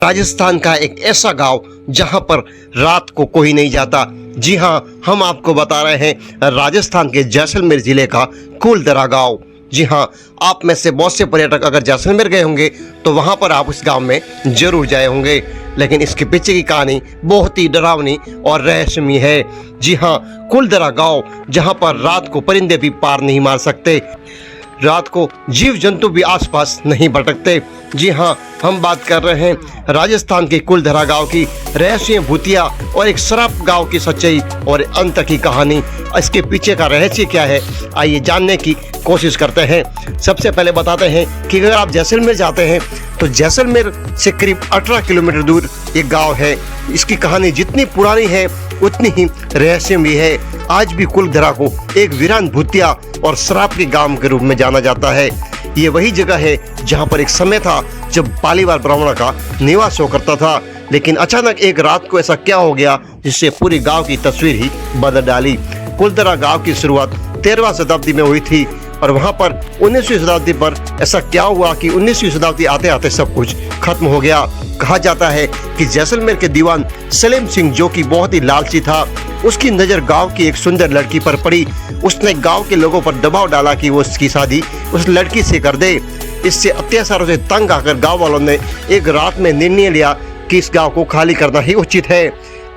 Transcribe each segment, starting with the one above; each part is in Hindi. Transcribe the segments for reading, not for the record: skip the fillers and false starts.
राजस्थान का एक ऐसा गांव जहां पर रात को कोई नहीं जाता। जी हां, हम आपको बता रहे हैं राजस्थान के जैसलमेर जिले का कुलधरा गांव। जी हां, आप में से बहुत से पर्यटक अगर जैसलमेर गए होंगे तो वहां पर आप उस गांव में जरूर जाए होंगे, लेकिन इसके पीछे की कहानी बहुत ही डरावनी और रहस्यमयी है। जी हां, कुलधरा गांव जहां पर रात को परिंदे भी पार नहीं मार सकते, रात को जीव जंतु भी आसपास नहीं भटकते। जी हाँ, हम बात कर रहे हैं राजस्थान के कुलधरा गांव की रहस्य भूतिया और एक श्राप गांव की सच्चाई और अंत की कहानी। इसके पीछे का रहस्य क्या है, आइए जानने की कोशिश करते हैं। सबसे पहले बताते हैं कि अगर आप जैसलमेर जाते हैं तो जैसलमेर से करीब 18 किलोमीटर दूर एक गांव है। इसकी कहानी जितनी पुरानी है उतनी ही रहस्यमयी है। आज भी कुलधरा को एक वीरान भूतिया और श्राप के गांव के रूप में जाना जाता है। ये वही जगह है जहां पर एक समय था जब पालीवाल ब्राह्मणों का निवास हुआ करता था, लेकिन अचानक एक रात को ऐसा क्या हो गया जिससे पूरी गांव की तस्वीर ही बदल डाली। कुलधरा गांव की शुरुआत 13वीं शताब्दी में हुई थी और वहां पर 19वीं शताब्दी पर ऐसा क्या हुआ कि 19वीं शताब्दी आते आते सब कुछ खत्म हो गया। कहा जाता है कि जैसलमेर के दीवान सलीम सिंह, जो कि बहुत ही लालची था, उसकी नज़र गांव की एक सुंदर लड़की पर पड़ी। उसने गांव के लोगों पर दबाव डाला कि वो उसकी शादी उस लड़की से कर दे। इससे अत्याचारों से तंग आकर गांव वालों ने एक रात में निर्णय लिया कि इस गांव को खाली करना ही उचित है।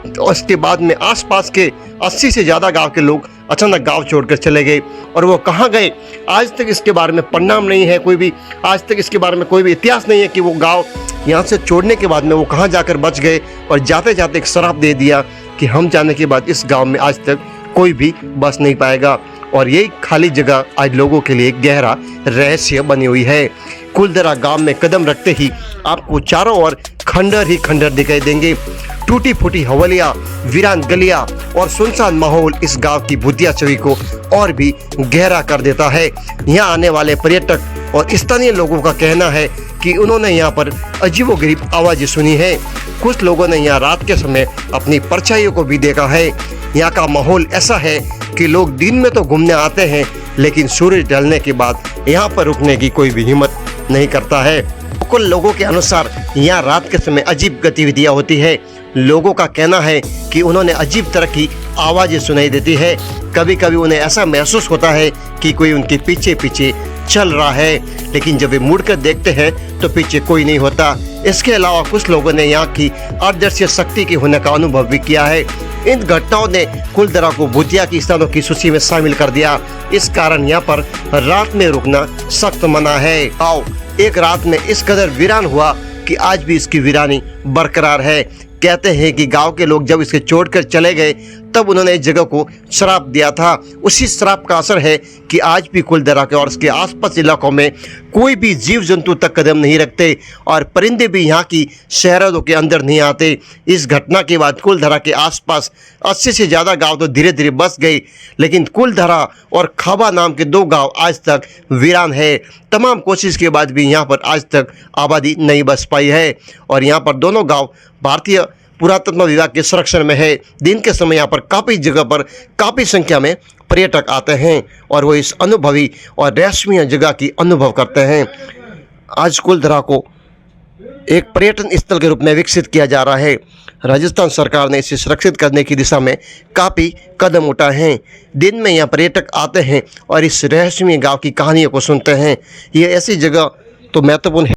तो उसके बाद में आसपास के 80 से ज़्यादा गांव के लोग अचानक गांव छोड़कर चले गए। और वो कहाँ गए आज तक इसके बारे में परिणाम नहीं है, कोई भी आज तक इसके बारे में कोई भी इतिहास नहीं है कि वो गांव यहाँ से छोड़ने के बाद में वो कहाँ जाकर बच गए। और जाते जाते एक श्राप दे दिया कि हम जाने के बाद इस गांव में आज तक कोई भी बस नहीं पाएगा। और यही खाली जगह आज लोगों के लिए गहरा रहस्य बनी हुई है। कुलधरा गांव में कदम रखते ही आपको चारों ओर खंडर ही खंडर दिखाई देंगे। टूटी फूटी हवेलियां, वीरान गलियां और सुनसान माहौल इस गांव की भूतिया छवि को और भी गहरा कर देता है। यहाँ आने वाले पर्यटक और स्थानीय लोगों का कहना है कि उन्होंने यहाँ पर अजीबोगरीब आवाज़ें सुनी है। कुछ लोगों ने यहाँ रात के समय अपनी परछाइयों को भी देखा है। यहाँ का माहौल ऐसा है कि लोग दिन में तो घूमने आते हैं, लेकिन सूरज ढलने के बाद यहाँ पर रुकने की कोई भी हिम्मत नहीं करता है। कुल लोगों के अनुसार यहाँ रात के समय अजीब गतिविधियाँ होती है। लोगों का कहना है कि उन्होंने अजीब तरह की आवाज़ें सुनाई देती है। कभी कभी उन्हें ऐसा महसूस होता है कि कोई उनके पीछे पीछे चल रहा है, लेकिन जब वे मुड़कर देखते हैं तो पीछे कोई नहीं होता। इसके अलावा कुछ लोगों ने यहाँ की अदृश्य शक्ति के होने का अनुभव भी किया है। इन घटनाओं ने कुलधरा को भूतिया की स्थानों की सूची में शामिल कर दिया। इस कारण यहाँ पर रात में रुकना सख्त मना है। आओ, एक रात में इस कदर वीरान हुआ कि आज भी इसकी वीरानी बरकरार है। कहते हैं कि गांव के लोग जब इसके छोड़कर चले गए तब उन्होंने इस जगह को श्राप दिया था। उसी श्राप का असर है कि आज भी कुलधरा के और इसके आसपास इलाकों में कोई भी जीव जंतु तक कदम नहीं रखते और परिंदे भी यहाँ की शहरों के अंदर नहीं आते। इस घटना के बाद कुलधरा के आसपास 80 से ज़्यादा गांव तो धीरे धीरे बस गए, लेकिन कुलधरा और खाबा नाम के 2 गांव आज तक वीरान है। तमाम कोशिश के बाद भी यहाँ पर आज तक आबादी नहीं बस पाई है और यहाँ पर दोनों गाँव भारतीय पुरातत्व विभाग के संरक्षण में है। दिन के समय यहाँ पर काफ़ी जगह पर काफ़ी संख्या में पर्यटक आते हैं और वो इस अनुभवी और रहस्यमय जगह की अनुभव करते हैं। आज कुलधरा को एक पर्यटन स्थल के रूप में विकसित किया जा रहा है। राजस्थान सरकार ने इसे सुरक्षित करने की दिशा में काफ़ी कदम उठाए हैं। दिन में यहाँ पर्यटक आते हैं और इस रहस्यमय गाँव की कहानियों को सुनते हैं। ये ऐसी जगह तो महत्वपूर्ण है।